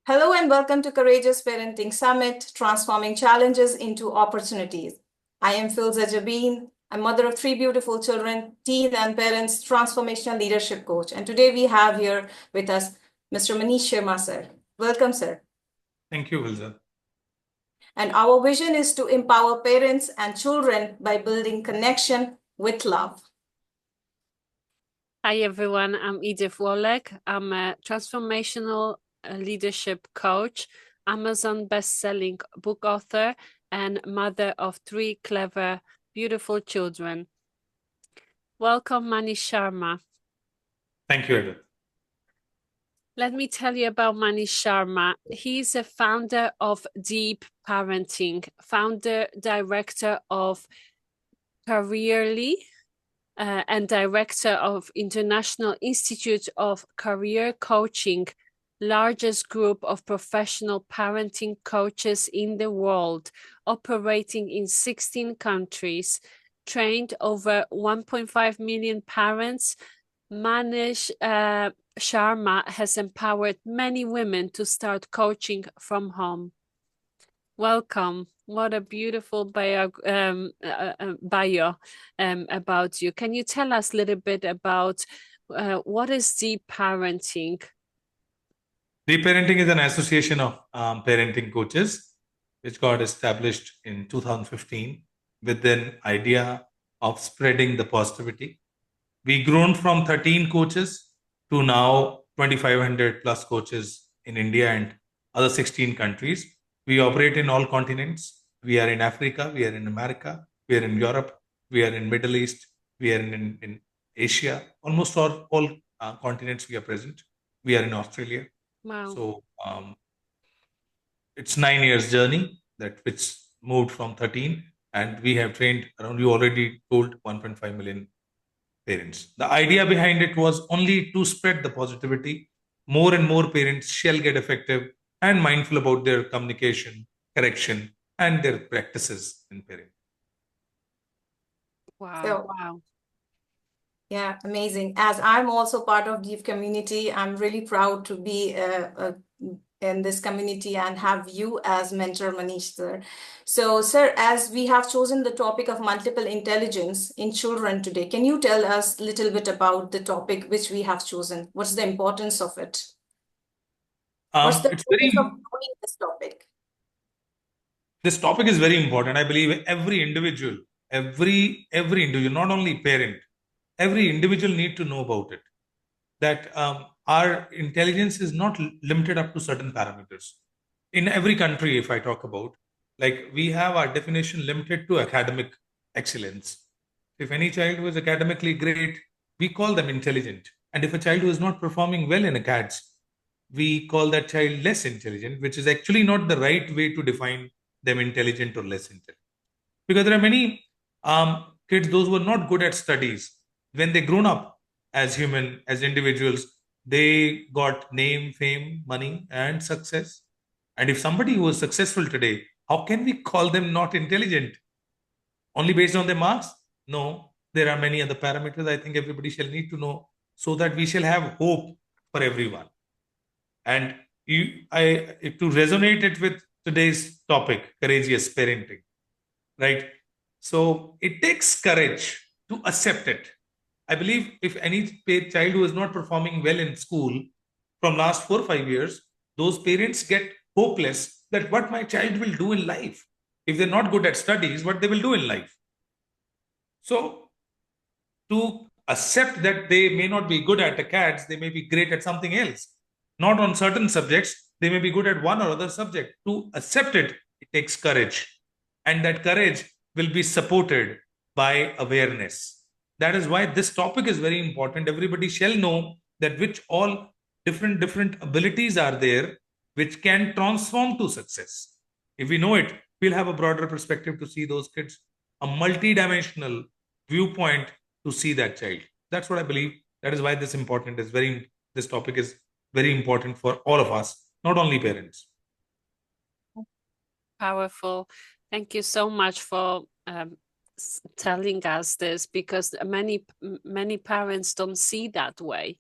Hello and welcome to Courageous Parenting Summit, transforming challenges into opportunities. I am Filza Jabeen, a mother of three beautiful children, teen and parents, transformational leadership coach. And today we have here with us Mr. Manish Sharma, sir. Welcome, sir. Thank you, Wilza. And our vision is to empower parents and children by building connection with love. Hi, everyone. I'm Edith Wolek. I'm a transformational leadership coach, Amazon best-selling book author, and mother of three clever, beautiful children. Welcome, Manish Sharma. Thank you, Edith. Let me tell you about Manish Sharma. He's a founder of Deep Parenting, founder, director of Careerly, and director of International Institute of Career Coaching, largest group of professional parenting coaches in the world, operating in 16 countries, trained over 1.5 million parents. Manish Sharma has empowered many women to start coaching from home. Welcome. What a beautiful bio about you. Can you tell us a little bit about what is Deep Parenting? Deep Parenting is an association of parenting coaches, which got established in 2015 with an idea of spreading the positivity. We've grown from 13 coaches to now 2,500 plus coaches in India and other 16 countries. We operate in all continents. We are in Africa, we are in America, we are in Europe, we are in Middle East, we are in Asia. Almost all continents we are present. We are in Australia. Wow. So it's 9 years journey which moved from 13, and we have trained around, you already told, 1.5 million parents. The idea behind it was only to spread the positivity. More and more parents shall get effective and mindful about their communication, correction, and their practices in parenting. Wow. Wow. Yeah, amazing. As I'm also part of Deep community, I'm really proud to be in this community and have you as mentor, Manish, sir. So, sir, as we have chosen the topic of multiple intelligence in children today, can you tell us a little bit about the topic which we have chosen? What's the importance of it? What's the importance of knowing this topic? This topic is very important. I believe every individual, not only parent, every individual need to know about it. That our intelligence is not limited up to certain parameters. In every country, if I talk about, like, we have our definition limited to academic excellence. If any child who is academically great, we call them intelligent. And if a child who is not performing well in acads, we call that child less intelligent, which is actually not the right way to define them intelligent or less intelligent. Because there are many kids, those who are not good at studies, when they grown up as human, as individuals, they got name, fame, money, and success. And if somebody who is successful today, how can we call them not intelligent? Only based on their marks? No, there are many other parameters I think everybody shall need to know, so that we shall have hope for everyone. And to resonate it with today's topic, courageous parenting, right? So it takes courage to accept it. I believe if any child who is not performing well in school from last 4 or 5 years, those parents get hopeless that what my child will do in life. If they're not good at studies, what they will do in life. So to accept that they may not be good at acads, they may be great at something else. Not on certain subjects, they may be good at one or other subject. To accept it, it takes courage. And that courage will be supported by awareness. That is why this topic is very important. Everybody shall know that which all different abilities are there which can transform to success. If we know it, we'll have a broader perspective to see those kids, a multi-dimensional viewpoint to see that child. That's what I believe. That is why this topic is very important for all of us, not only parents. Powerful. Thank you so much for telling us this, because many parents don't see that way.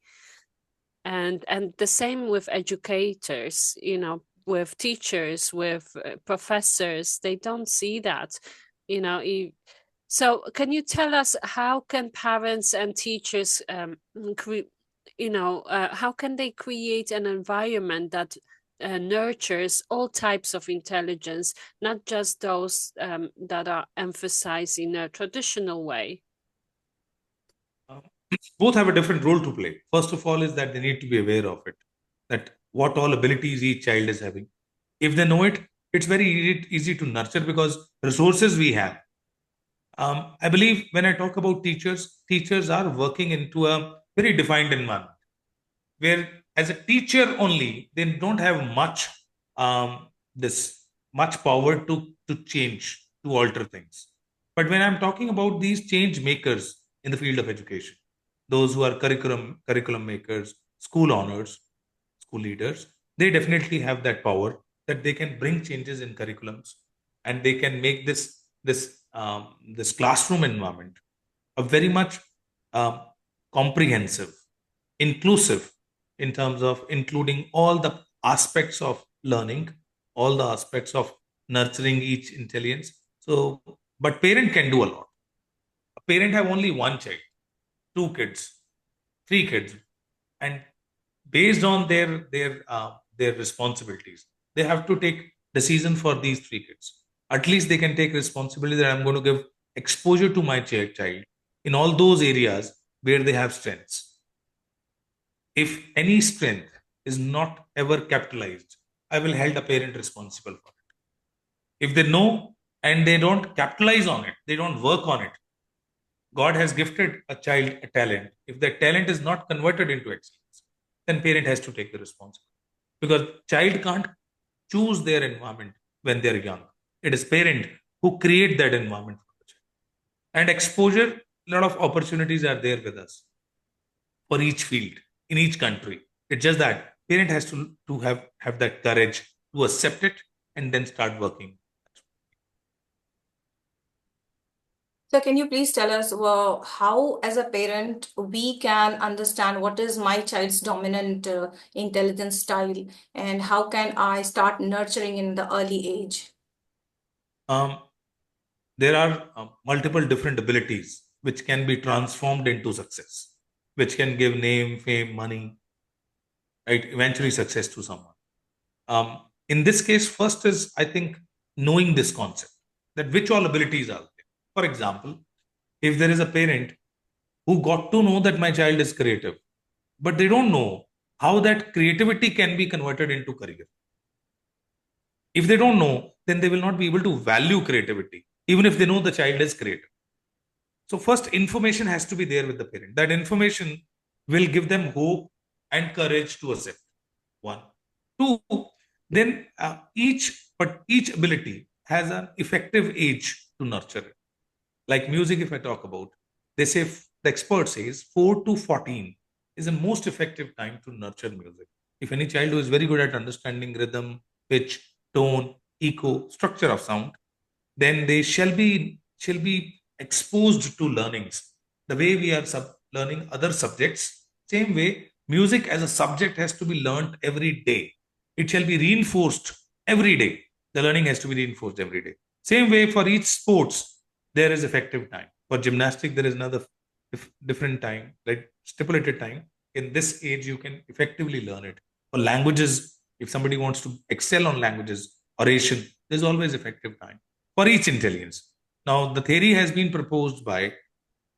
And the same with educators, you know, with teachers, with professors. They don't see that, you know. So can you tell us, how can parents and teachers how can they create an environment that nurtures all types of intelligence, not just those that are emphasized in a traditional way? Both have a different role to play. First of all, is that they need to be aware of it, that what all abilities each child is having. If they know it, it's very easy to nurture because resources we have. I believe when I talk about teachers, teachers are working into a very defined environment where, as a teacher only, they don't have this much power to change, to alter things. But when I'm talking about these change makers in the field of education, those who are curriculum makers, school owners, school leaders, they definitely have that power that they can bring changes in curriculums, and they can make this classroom environment a very much um, comprehensive, inclusive, in terms of including all the aspects of learning, all the aspects of nurturing each intelligence. So, but parent can do a lot. A parent have only one child, two kids, three kids, and based on their responsibilities, they have to take decision for these three kids. At least they can take responsibility that I'm going to give exposure to my child in all those areas where they have strengths. If any strength is not ever capitalized, I will hold a parent responsible for it. If they know and they don't capitalize on it, they don't work on it, God has gifted a child a talent. If that talent is not converted into excellence, then parent has to take the responsibility. Because child can't choose their environment when they're young. It is parent who create that environment for the child. And exposure, a lot of opportunities are there with us for each field in each country. It's just that parent has to have that courage to accept it and then start working. So can you please tell us, well, how, as a parent, we can understand what is my child's dominant intelligence style, and how can I start nurturing in the early age? Um, there are multiple different abilities which can be transformed into success, which can give name, fame, money, right? Eventually success to someone. In this case, first is, I think, knowing this concept, that which all abilities are there. For example, if there is a parent who got to know that my child is creative, but they don't know how that creativity can be converted into career. If they don't know, then they will not be able to value creativity, even if they know the child is creative. So first, information has to be there with the parent. That information will give them hope and courage to accept. One. Two, then each ability has an effective age to nurture it. Like music, if I talk about, they say, the expert says 4 to 14 is the most effective time to nurture music. If any child who is very good at understanding rhythm, pitch, tone, echo, structure of sound, then they shall be exposed to learnings. The way we are learning other subjects, same way music as a subject has to be learned every day. It shall be reinforced every day. The learning has to be reinforced every day. Same way for each sports, there is effective time. For gymnastic, there is another different time, like stipulated time. In this age, you can effectively learn it. For languages, if somebody wants to excel on languages, oration, there's always effective time for each intelligence. Now, the theory has been proposed by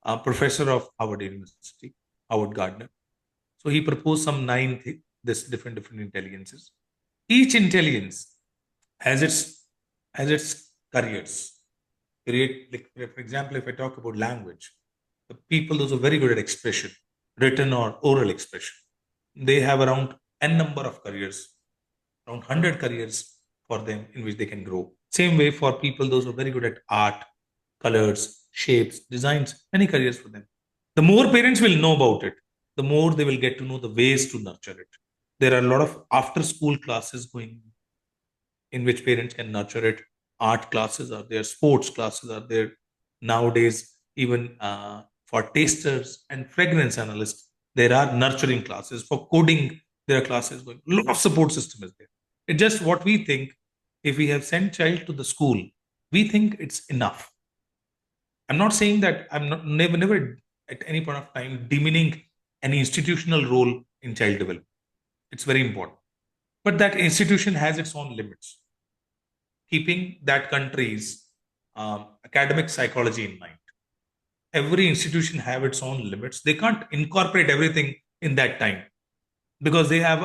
a professor of Harvard University, Howard Gardner. So he proposed some this different intelligences. Each intelligence has its careers. Create, like, for example, if I talk about language, the people those are very good at expression, written or oral expression, they have around n number of careers, around 100 careers for them in which they can grow. Same way for people those who are very good at art, colors, shapes, designs, many careers for them. The more parents will know about it, the more they will get to know the ways to nurture it. There are a lot of after school classes going in which parents can nurture it. Art classes are there, sports classes are there. Nowadays, even for tasters and fragrance analysts, There are nurturing classes. For coding, there are classes going. A lot of support system is there. It's just what we think. If we have sent child to the school, we think it's enough. I'm not saying that I'm not never at any point of time demeaning any institutional role in child development. It's very important. But that institution has its own limits, keeping that country's academic psychology in mind. Every institution have its own limits. They can't incorporate everything in that time because they have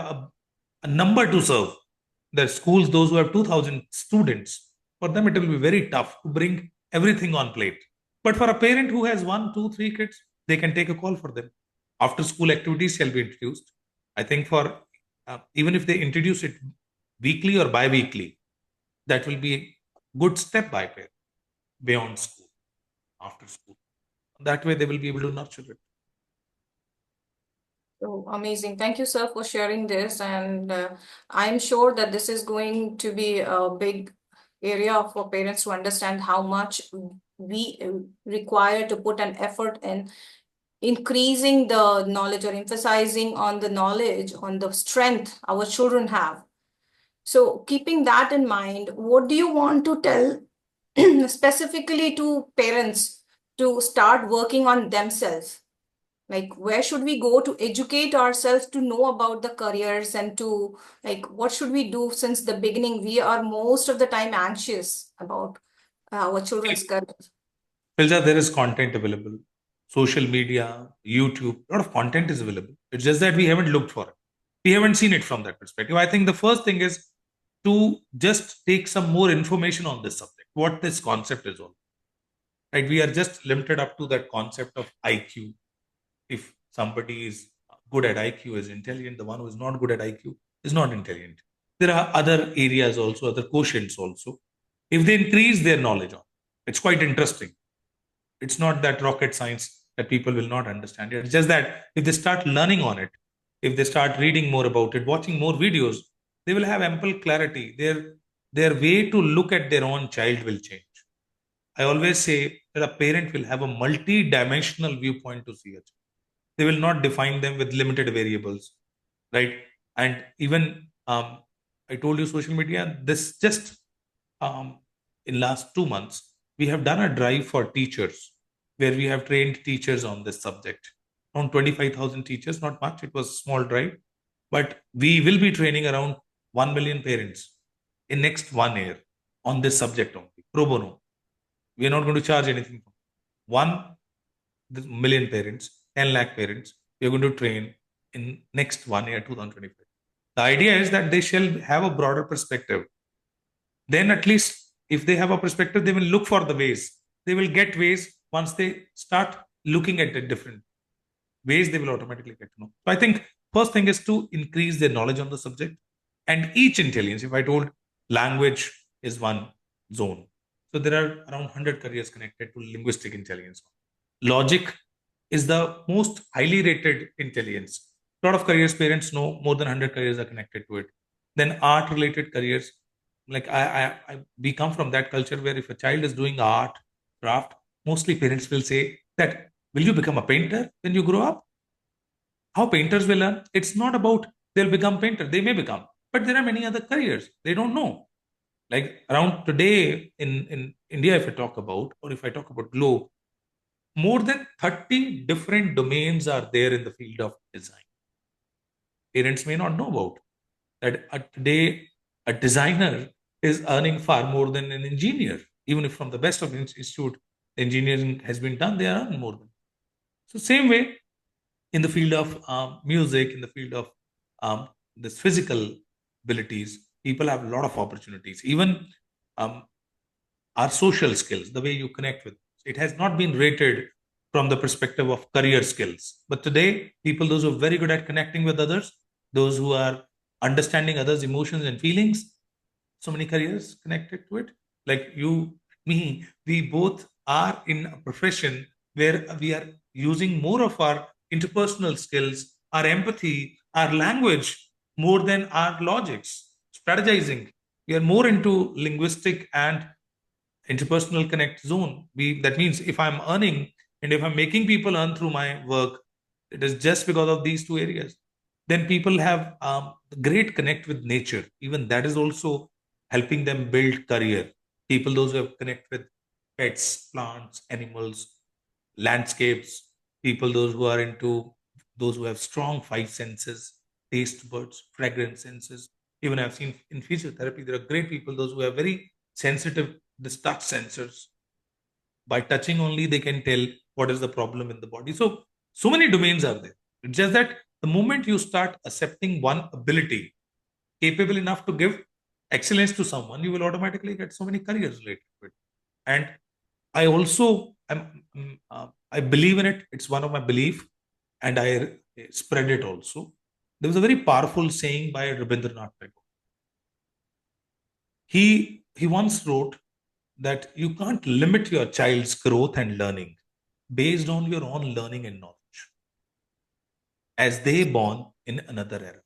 a number to serve. The schools, those who have 2,000 students, for them it will be very tough to bring everything on plate. But for a parent who has 1, 2, 3 kids, they can take a call for them. After school activities shall be introduced. I think for even if they introduce it weekly or bi-weekly, that will be a good step by parent beyond school, after school. That way they will be able to nurture it. So amazing. Thank you, sir, for sharing this. And I'm sure that this is going to be a big area for parents to understand how much we require to put an effort in increasing the knowledge or emphasizing on the knowledge, on the strength our children have. So keeping that in mind, what do you want to tell specifically to parents to start working on themselves? Like, where should we go to educate ourselves to know about the careers and to, like, what should we do since the beginning? We are most of the time anxious about our children's careers. Filja, there is content available. Social media, YouTube, a lot of content is available. It's just that we haven't looked for it. We haven't seen it from that perspective. I think the first thing is to just take some more information on this subject, what this concept is all. Right? We are just limited up to that concept of IQ. If somebody is good at IQ is intelligent, the one who is not good at IQ is not intelligent. There are other areas also, other quotients also. If they increase their knowledge on, it's quite interesting. It's not that rocket science that people will not understand it. It's just that if they start learning on it, if they start reading more about it, watching more videos, they will have ample clarity. Their way to look at their own child will change. I always say that a parent will have a multi-dimensional viewpoint to see it. They will not define them with limited variables, right? And even I told you social media. This just in last 2 months we have done a drive for teachers where we have trained teachers on this subject. Around 25,000 teachers, not much. It was a small drive, but we will be training around 1 million parents in next 1 year on this subject only, pro bono. We are not going to charge anything. 1 million parents, 10 lakh parents, we are going to train in next 1 year, 2025. The idea is that they shall have a broader perspective. Then at least if they have a perspective, they will look for the ways. They will get ways once they start looking at the different ways, they will automatically get to know. So I think first thing is to increase their knowledge on the subject. And each intelligence, if I told language is one zone. So there are around 100 careers connected to linguistic intelligence. Logic is the most highly rated intelligence. A lot of careers parents know, more than 100 careers are connected to it. Then art related careers, like we come from that culture where if a child is doing art, craft, mostly parents will say that, will you become a painter when you grow up? How painters will learn? It's not about they'll become painter. They may become, but there are many other careers. They don't know. Like around today in India, if I talk about, or if I talk about globe, more than 30 different domains are there in the field of design. Parents may not know about that. Today, a designer is earning far more than an engineer. Even if from the best of institute, engineering has been done, they are earning more than. So same way, in the field of music, in the field of this physical abilities, people have a lot of opportunities. Even our social skills, the way you connect with, it has not been rated from the perspective of career skills. But today, people, those who are very good at connecting with others, those who are understanding others' emotions and feelings, so many careers connected to it. Like you, me, we both are in a profession where we are using more of our interpersonal skills, our empathy, our language, more than our logics, strategizing. We are more into linguistic and interpersonal connect zone. That means if I'm earning and if I'm making people earn through my work, It is just because of these two areas. Then people have great connect with nature. Even that is also helping them build career. People, those who have connect with pets, plants, animals, landscapes. People, those who have strong five senses, taste buds, fragrance senses. Even I've seen in physiotherapy, there are great people, those who are very sensitive, the touch sensors. By touching only, they can tell what is the problem in the body. So many domains are there. It's just that the moment you start accepting one ability capable enough to give excellence to someone, you will automatically get so many careers related to it. And I also I believe in it. It's one of my belief, and I spread it also. There was a very powerful saying by Rabindranath Tagore. He once wrote that you can't limit your child's growth and learning based on your own learning and knowledge, as they born in another era.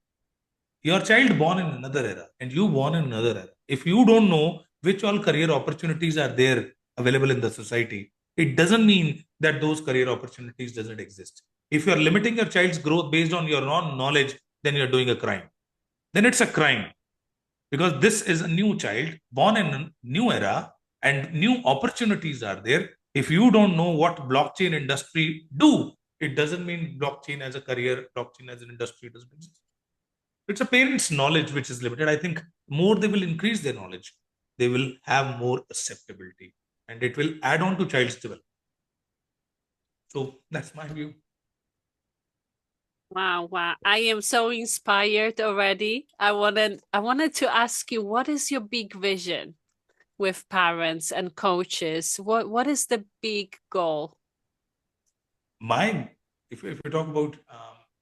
Your child born in another era and you born in another era. If you don't know which all career opportunities are there available in the society, it doesn't mean that those career opportunities doesn't exist. If you are limiting your child's growth based on your own knowledge, then you're doing a crime. Then it's a crime, because this is a new child born in a new era and new opportunities are there. If you don't know what blockchain industry do, it doesn't mean blockchain as a career, blockchain as an industry doesn't exist. It's a parent's knowledge which is limited. I think more they will increase their knowledge, they will have more acceptability, and it will add on to child's development. So that's my view. Wow, wow. I am so inspired already. I wanted to ask you, what is your big vision with parents and coaches? What is the big goal? If we talk about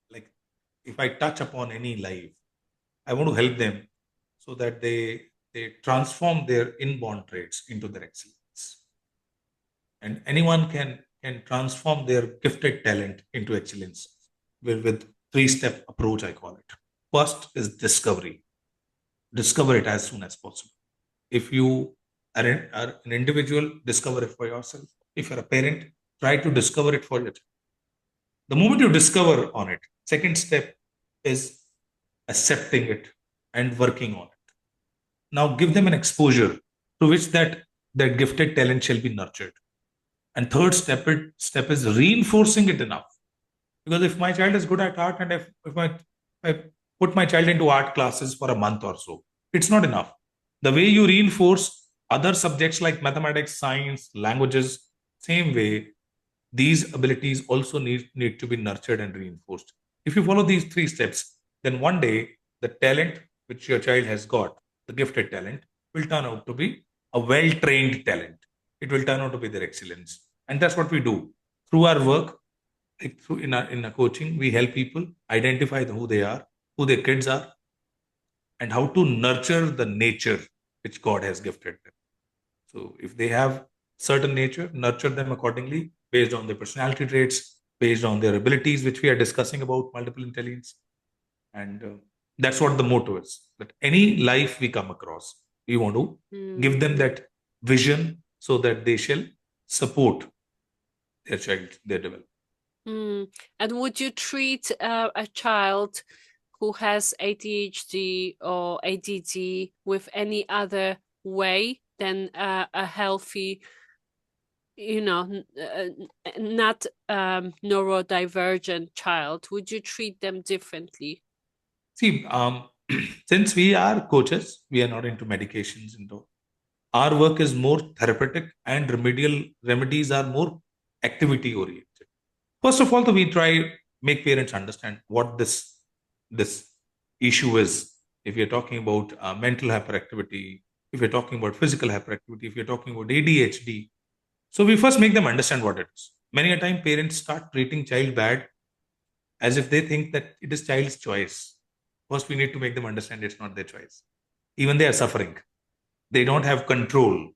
like, if I touch upon any life, I want to help them so that they transform their inborn traits into their excellence. And anyone can transform their gifted talent into excellence with three-step approach, I call it. First is discovery. Discover it as soon as possible. If you are an individual, discover it for yourself. If you're a parent, try to discover it for your child. The moment you discover on it, second step is accepting it and working on it. Now give them an exposure to which that gifted talent shall be nurtured. And third step is reinforcing it enough. Because if my child is good at art, and if I put my child into art classes for a month or so, it's not enough. The way you reinforce other subjects like mathematics, science, languages, same way, these abilities also need to be nurtured and reinforced. If you follow these three steps, then one day the talent which your child has got, the gifted talent, will turn out to be a well-trained talent. It will turn out to be their excellence. And that's what we do. Through our work, like in our coaching, we help people identify who they are, who their kids are, and how to nurture the nature which God has gifted them. So if they have certain nature, nurture them accordingly based on their personality traits, based on their abilities, which we are discussing about multiple intelligence. And that's what the motto is, that any life we come across, we want to give them that vision so that they shall support their child, their development. And would you treat a child who has ADHD or ADD with any other way than a healthy, not neurodivergent child? Would you treat them differently? See, since we are coaches, we are not into medications. Our work is more therapeutic, and remedial remedies are more activity oriented. First of all, we try make parents understand what this issue is. If you're talking about mental hyperactivity, if you're talking about physical hyperactivity, if you're talking about ADHD, so we first make them understand what it is. Many a time, parents start treating child bad as if they think that it is child's choice. First, we need to make them understand it's not their choice. Even they are suffering. They don't have control.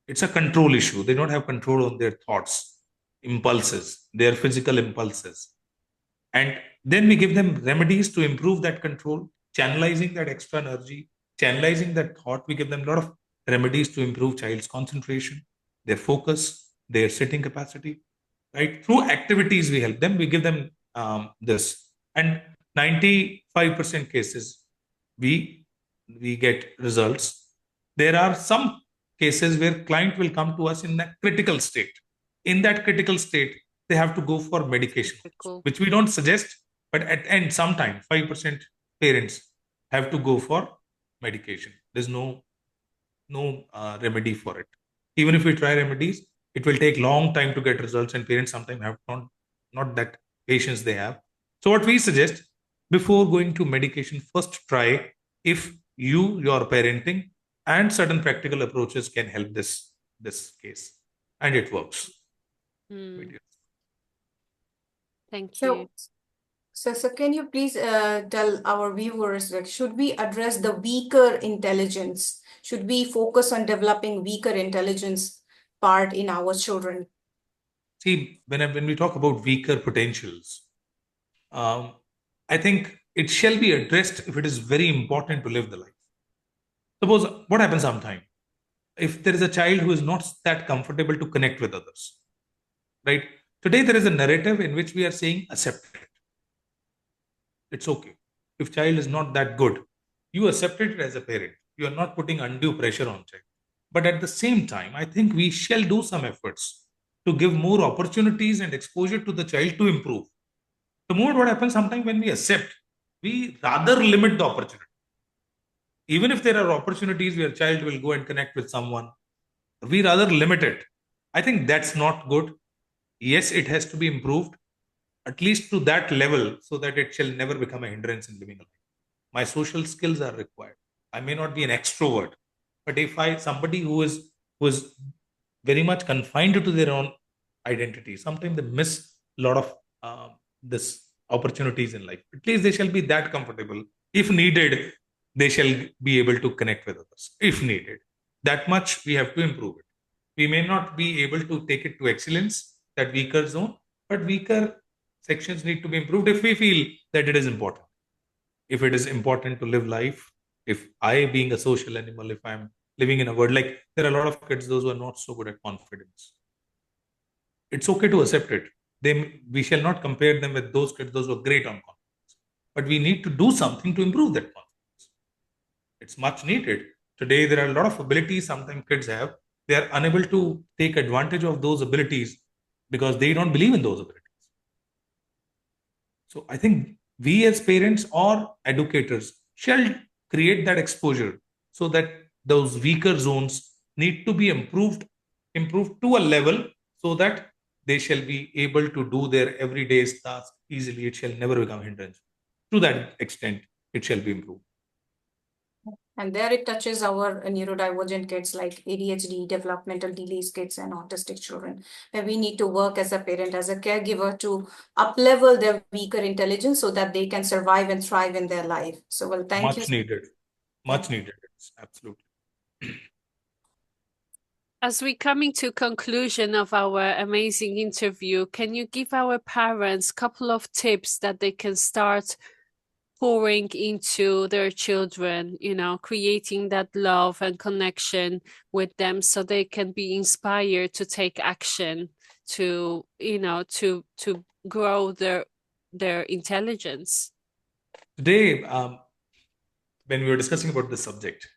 It's a control issue. They don't have control on their thoughts, impulses, their physical impulses. And then we give them remedies to improve that control, channelizing that extra energy, channelizing that thought. We give them a lot of remedies to improve child's concentration, their focus, their sitting capacity. Right? Through activities, we help them. We give them this. And 95% cases, we get results. There are some cases where client will come to us in a critical state. In that critical state, they have to go for medication, Cool. which we don't suggest, but at end, sometime 5% parents have to go for medication. There's no remedy for it. Even if we try remedies, it will take long time to get results, and parents sometimes have not that patience they have. So what we suggest, before going to medication, first try if your parenting and certain practical approaches can help this case, and it works. Thank you. So can you please tell our viewers, like, should we address the weaker intelligence? Should we focus on developing weaker intelligence part in our children? See, when we talk about weaker potentials, I think it shall be addressed if it is very important to live the life. Suppose what happens sometime, if there is a child who is not that comfortable to connect with others, right? Today there is a narrative in which we are saying accept it. It's okay. If child is not that good, you accept it as a parent. You are not putting undue pressure on child. But at the same time, I think we shall do some efforts to give more opportunities and exposure to the child to improve. The more what happens sometimes when we accept, we rather limit the opportunity. Even if there are opportunities where child will go and connect with someone, we rather limit it. I think that's not good. Yes, it has to be improved, at least to that level, so that it shall never become a hindrance in living a life. My social skills are required. I may not be an extrovert, but if somebody who is very much confined to their own identity, sometimes they miss a lot of this opportunities in life. At least they shall be that comfortable. If needed, they shall be able to connect with others. If needed, that much we have to improve it. We may not be able to take it to excellence, that weaker zone, but weaker sections need to be improved if we feel that it is important. If it is important to live life, if I, being a social animal, if I'm living in a world, like there are a lot of kids, those who are not so good at confidence. It's okay to accept it. We shall not compare them with those kids, those who are great on confidence. But we need to do something to improve that confidence. It's much needed. Today, there are a lot of abilities sometimes kids have. They are unable to take advantage of those abilities because they don't believe in those abilities. So I think we as parents or educators shall create that exposure so that those weaker zones need to be improved to a level so that they shall be able to do their everyday task easily. It shall never become a hindrance. To that extent, it shall be improved. And there it touches our neurodivergent kids like ADHD, developmental delays kids, and autistic children, where we need to work as a parent, as a caregiver, to up-level their weaker intelligence so that they can survive and thrive in their life. So, well, thank you. Much needed. Much needed. Absolutely. As we're coming to conclusion of our amazing interview, can you give our parents a couple of tips that they can start pouring into their children, creating that love and connection with them so they can be inspired to take action to grow their intelligence? Today, when we were discussing about this subject,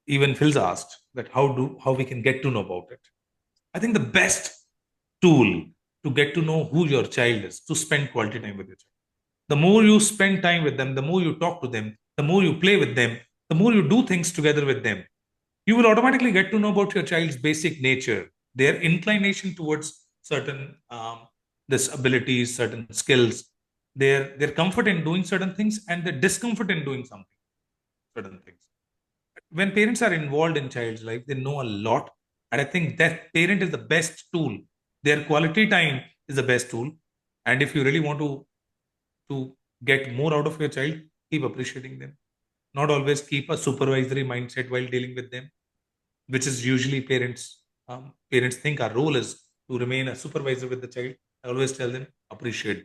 even Phil's asked that how we can get to know about it. I think the best tool to get to know who your child is, to spend quality time with your child. The more you spend time with them, the more you talk to them, the more you play with them, the more you do things together with them, you will automatically get to know about your child's basic nature, their inclination towards certain abilities, certain skills, their comfort in doing certain things, and their discomfort in doing certain things. When parents are involved in child's life, they know a lot, and I think that parent is the best tool. Their quality time is the best tool, and if you really want to get more out of your child, keep appreciating them. Not always keep a supervisory mindset while dealing with them, which is usually parents. Parents think our role is to remain a supervisor with the child. I always tell them, appreciate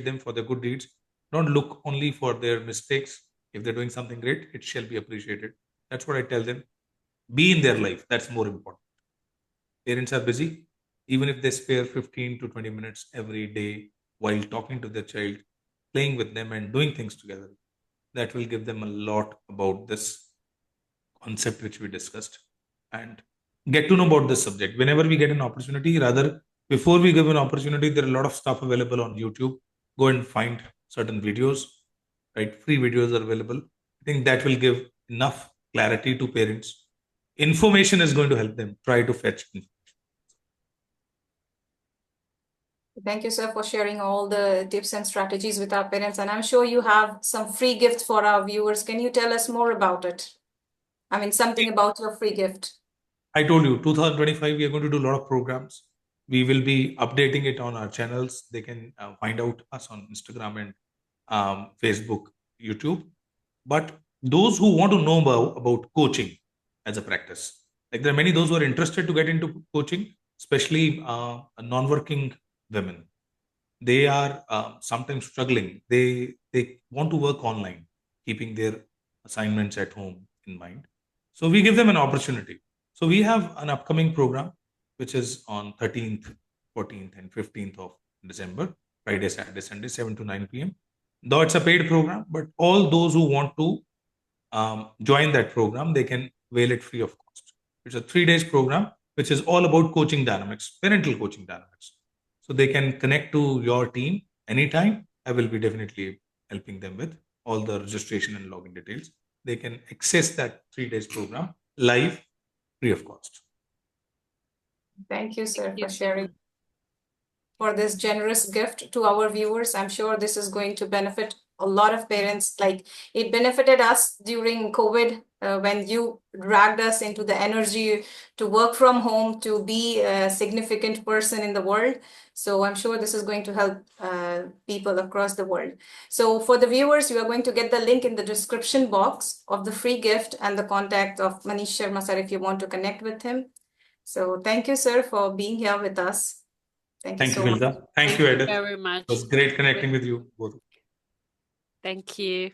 them for their good deeds. Don't look only for their mistakes. If they're doing something great, it shall be appreciated. That's what I tell them. Be in their life. That's more important. Parents are busy. Even if they spare 15 to 20 minutes every day while talking to their child, playing with them and doing things together, that will give them a lot about this concept which we discussed and get to know about this subject. Whenever we get an opportunity, rather, before we give an opportunity, there are a lot of stuff available on YouTube. Go and find certain videos, right? Free videos are available. I think that will give enough clarity to parents. Information is going to help them try to fetch information. Thank you, sir, for sharing all the tips and strategies with our parents. And I'm sure you have some free gift for our viewers. Can you tell us more about it? I mean, something about your free gift. I told you, 2025, we are going to do a lot of programs. We will be updating it on our channels. They can find out us on Instagram and Facebook, YouTube. But those who want to know about coaching as a practice, like there are many those who are interested to get into coaching, especially non-working women. They are sometimes struggling. They want to work online, keeping their assignments at home in mind. So we give them an opportunity. So we have an upcoming program, which is on 13th, 14th, and 15th of December, Friday, Saturday, Sunday, 7 to 9 p.m. Though it's a paid program, but all those who want to join that program, they can avail it free of cost. It's a 3 days program, which is all about coaching dynamics, parental coaching dynamics. So they can connect to your team anytime. I will be definitely helping them with all the registration and login details. They can access that 3 days program live, free of cost. Thank you, sir, Thank you for so sharing. much. For this generous gift to our viewers. I'm sure this is going to benefit a lot of parents. Like it benefited us during COVID when you dragged us into the energy to work from home, to be a significant person in the world. So I'm sure this is going to help people across the world. So for the viewers, you are going to get the link in the description box of the free gift and the contact of Manish Sharma sir if you want to connect with him. So thank you, sir, for being here with us. Thank you so much. Thank you, Edith. Very much. It was great connecting with you both. Thank you.